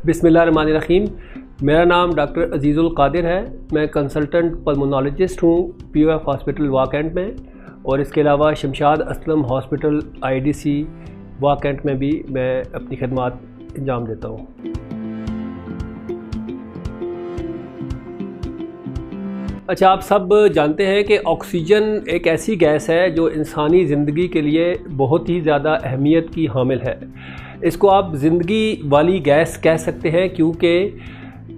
बिस्मिल्लाहिर्रहमानिर्रहीम। मेरा नाम डॉक्टर अजीज़ुल कादिर है। मैं कंसल्टेंट पल्मोनोलॉजिस्ट हूँ POF हॉस्पिटल वाकैंट में, और इसके अलावा शमशाद असलम हॉस्पिटल IDC वाकैंट में भी मैं अपनी खदमात अंजाम देता हूँ। अच्छा, आप सब जानते हैं कि ऑक्सीजन एक ऐसी गैस है जो इंसानी ज़िंदगी के लिए बहुत ही ज़्यादा अहमियत की हामिल है। इसको आप ज़िंदगी वाली गैस कह सकते हैं, क्योंकि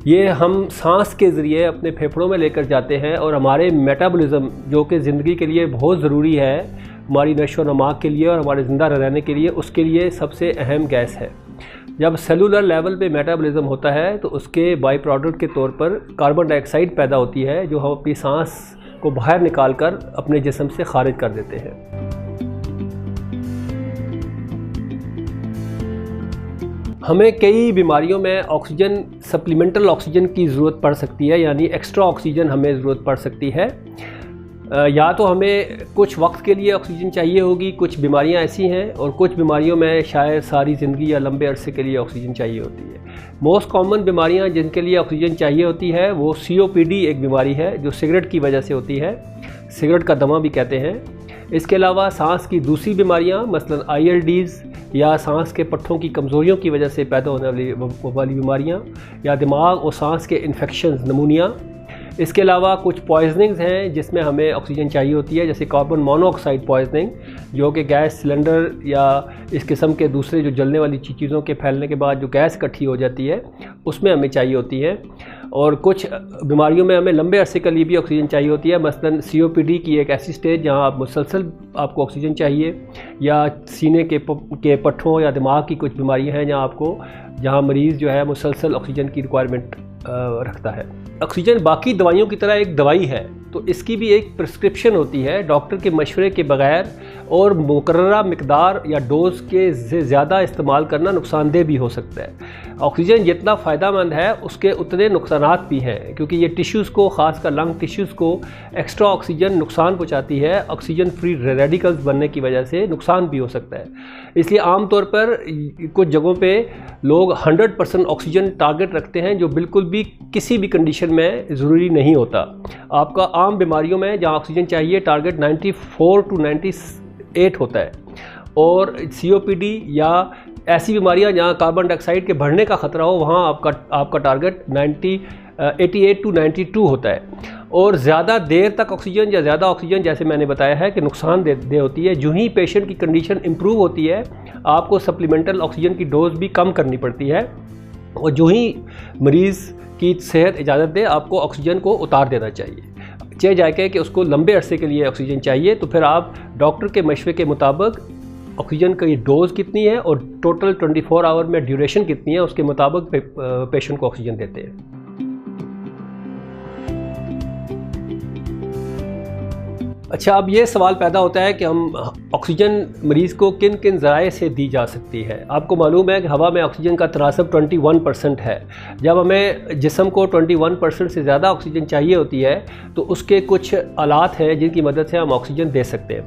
ये हम सांस के ज़रिए अपने फेफड़ों में लेकर जाते हैं, और हमारे मेटाबॉलिज्म जो कि ज़िंदगी के लिए बहुत ज़रूरी है, हमारी नशो नमा के लिए और हमारे ज़िंदा रहने के लिए, उसके लिए सबसे अहम गैस है। जब सेलुलर लेवल पे मेटाबॉलिज्म होता है तो उसके बाई प्रोडक्ट के तौर पर कार्बन डाइऑक्साइड पैदा होती है, जो हम अपनी सांस को बाहर निकाल कर अपने जिस्म से खारिज कर देते हैं। हमें कई बीमारियों में ऑक्सीजन, सप्लीमेंटल ऑक्सीजन की ज़रूरत पड़ सकती है, यानी एक्स्ट्रा ऑक्सीजन हमें ज़रूरत पड़ सकती है। या तो हमें कुछ वक्त के लिए ऑक्सीजन चाहिए होगी, कुछ बीमारियां ऐसी हैं, और कुछ बीमारियों में शायद सारी ज़िंदगी या लंबे अरसे के लिए ऑक्सीजन चाहिए होती है। मोस्ट कॉमन बीमारियां जिनके लिए ऑक्सीजन चाहिए होती है वो COPD एक बीमारी है जो सिगरेट की वजह से होती है, सिगरेट का दमा भी कहते हैं। इसके अलावा सांस की दूसरी बीमारियां मसलन ILDs या सांस के पट्टों की कमज़ोरियों की वजह से पैदा होने वाली बीमारियां, या दिमाग और सांस के इन्फेक्शंस, नमूनिया। इसके अलावा कुछ पॉइजनिंग्स हैं जिसमें हमें ऑक्सीजन चाहिए होती है, जैसे कार्बन मोनोऑक्साइड पॉइजनिंग, जो कि गैस सिलेंडर या इस किस्म के दूसरे जो जलने वाली चीज़ों के फैलने के बाद जो गैस इकट्ठी हो जाती है उसमें हमें चाहिए होती है। और कुछ बीमारियों में हमें लंबे अरसे के लिए भी ऑक्सीजन चाहिए होती है, मसलन COPD की एक ऐसी स्टेज जहां आप मुसलसल आपको ऑक्सीजन चाहिए, या सीने के पट्ठों या दिमाग की कुछ बीमारियां हैं जहां मरीज़ जो है मुसलसल ऑक्सीजन की रिक्वायरमेंट रखता है। ऑक्सीजन बाकी दवाइयों की तरह एक दवाई है, तो इसकी भी एक प्रिस्क्रिप्शन होती है। डॉक्टर के मशवरे के बगैर और मुकर्ररा मिकदार या डोज के ज़्यादा इस्तेमाल करना नुकसानदेह भी हो सकता है। ऑक्सीजन जितना फ़ायदेमंद है उसके उतने नुकसानात भी हैं, क्योंकि ये टिश्यूज़ को, ख़ासकर लंग टिश्यूज़ को एक्स्ट्रा ऑक्सीजन नुकसान पहुंचाती है। ऑक्सीजन फ्री रेडिकल्स बनने की वजह से नुकसान भी हो सकता है। इसलिए आम तौर पर कुछ जगहों पे लोग 100% ऑक्सीजन टारगेट रखते हैं, जो बिल्कुल भी किसी भी कंडीशन में ज़रूरी नहीं होता। आपका आम बीमारियों में जहाँ ऑक्सीजन चाहिए टारगेट 94 to 98 होता है, और COPD या ऐसी बीमारियां जहां कार्बन डाइऑक्साइड के बढ़ने का ख़तरा हो वहां आपका टारगेट 88 to 92 होता है। और ज़्यादा देर तक ऑक्सीजन या ज़्यादा ऑक्सीजन, जैसे मैंने बताया है कि नुकसानदेह होती है। जो ही पेशेंट की कंडीशन इम्प्रूव होती है आपको सप्लीमेंटल ऑक्सीजन की डोज भी कम करनी पड़ती है, और जो ही मरीज़ की सेहत इजाज़त दे आपको ऑक्सीजन को उतार देना चाहिए। चाहे जाए कि उसको लंबे अरसे के लिए ऑक्सीजन चाहिए तो फिर आप डॉक्टर के मशवरे के मुताबिक ऑक्सीजन की डोज़ कितनी है और टोटल 24 आवर में ड्यूरेशन कितनी है उसके मुताबिक पेशेंट को ऑक्सीजन देते हैं। अच्छा, अब ये सवाल पैदा होता है कि हम ऑक्सीजन मरीज़ को किन किन ज़राए से दी जा सकती है। आपको मालूम है कि हवा में ऑक्सीजन का तनासब 21% है। जब हमें जिस्म को 21% से ज़्यादा ऑक्सीजन चाहिए होती है तो उसके कुछ आलात हैं जिनकी मदद से हम ऑक्सीजन दे सकते हैं।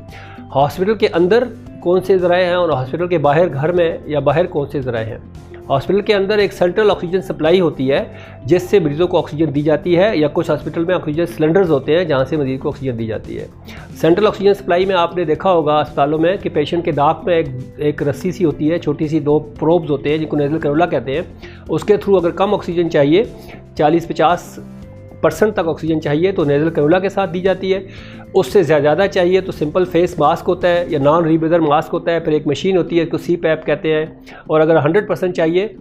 हॉस्पिटल के अंदर कौन से ज़राए हैं और हॉस्पिटल के बाहर, घर में या बाहर कौन से ज़राए हैं। हॉस्पिटल के अंदर एक सेंट्रल ऑक्सीजन सप्लाई होती है जिससे मरीज़ों को ऑक्सीजन दी जाती है, या कुछ हॉस्पिटल में ऑक्सीजन सिलेंडर्स होते हैं जहां से मरीज़ को ऑक्सीजन दी जाती है। सेंट्रल ऑक्सीजन सप्लाई में आपने देखा होगा अस्पतालों में कि पेशेंट के नाक में एक रस्सी सी होती है, छोटी सी 2 प्रोब्स होते हैं जिनको नेज़ल कैनुला कहते हैं। उसके थ्रू अगर कम ऑक्सीजन चाहिए, 40-50% तक ऑक्सीजन चाहिए तो नेज़ल कैनुला के साथ दी जाती है। उससे ज़्यादा चाहिए तो सिंपल फेस मास्क होता है या नॉन रीब्रीदर मास्क होता है, फिर एक मशीन होती है इसको CPAP कहते हैं। और अगर 100% चाहिए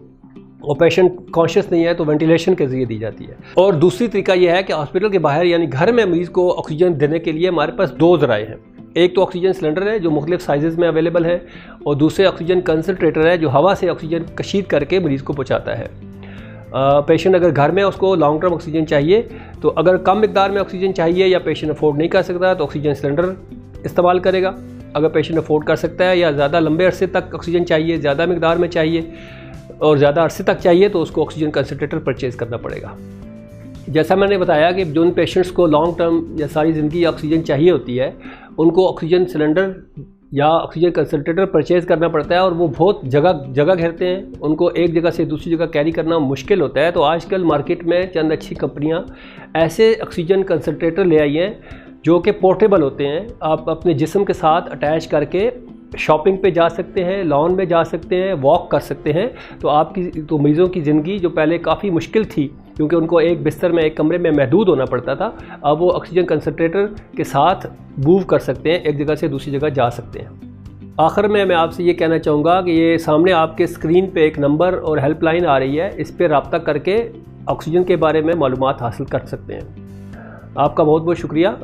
और पेशेंट कॉन्शियस नहीं है तो वेंटिलेशन के ज़रिए दी जाती है। और दूसरी तरीका यह है कि हॉस्पिटल के बाहर यानी घर में मरीज़ को ऑक्सीजन देने के लिए हमारे पास 2 ज़राए हैं। एक तो ऑक्सीजन सिलेंडर है जो मुख्तलिफ साइज़ में अवेलेबल है, और दूसरे ऑक्सीजन कंसनट्रेटर है जो हवा से ऑक्सीजन कशीद करके मरीज़ को पहुँचाता है। पेशेंट अगर घर में उसको लॉन्ग टर्म ऑक्सीजन चाहिए तो अगर कम मिकदार में ऑक्सीजन चाहिए या पेशेंट अफोर्ड नहीं कर सकता तो ऑक्सीजन सिलेंडर इस्तेमाल करेगा। अगर पेशेंट अफोर्ड कर सकता है या ज़्यादा लंबे अरसे तक ऑक्सीजन चाहिए, ज़्यादा मिकदार में चाहिए और ज़्यादा अरसे तक चाहिए तो उसको ऑक्सीजन कंसनट्रेटर परचेज़ करना पड़ेगा। जैसा मैंने बताया कि जिन पेशेंट्स को लॉन्ग टर्म या सारी ज़िंदगी ऑक्सीजन चाहिए होती है उनको ऑक्सीजन सिलेंडर या ऑक्सीजन कंसनट्रेटर परचेज़ करना पड़ता है और वो बहुत जगह घेरते हैं, उनको एक जगह से दूसरी जगह कैरी करना मुश्किल होता है। तो आजकल मार्केट में चंद अच्छी कंपनियां ऐसे ऑक्सीजन कंसनट्रेटर ले आई हैं जो कि पोर्टेबल होते हैं। आप अपने जिस्म के साथ अटैच करके शॉपिंग पे जा सकते हैं, लॉन में जा सकते हैं, वॉक कर सकते हैं। तो आपकी तो मरीज़ों की ज़िंदगी जो पहले काफ़ी मुश्किल थी क्योंकि उनको एक बिस्तर में एक कमरे में महदूद होना पड़ता था, अब वो ऑक्सीजन कंसनट्रेटर के साथ मूव कर सकते हैं, एक जगह से दूसरी जगह जा सकते हैं। आखिर में मैं आपसे ये कहना चाहूँगा कि ये सामने आपके स्क्रीन पे एक नंबर और हेल्पलाइन आ रही है, इस पर रब्ता करके ऑक्सीजन के बारे में मालूमात हासिल कर सकते हैं। आपका बहुत बहुत शुक्रिया।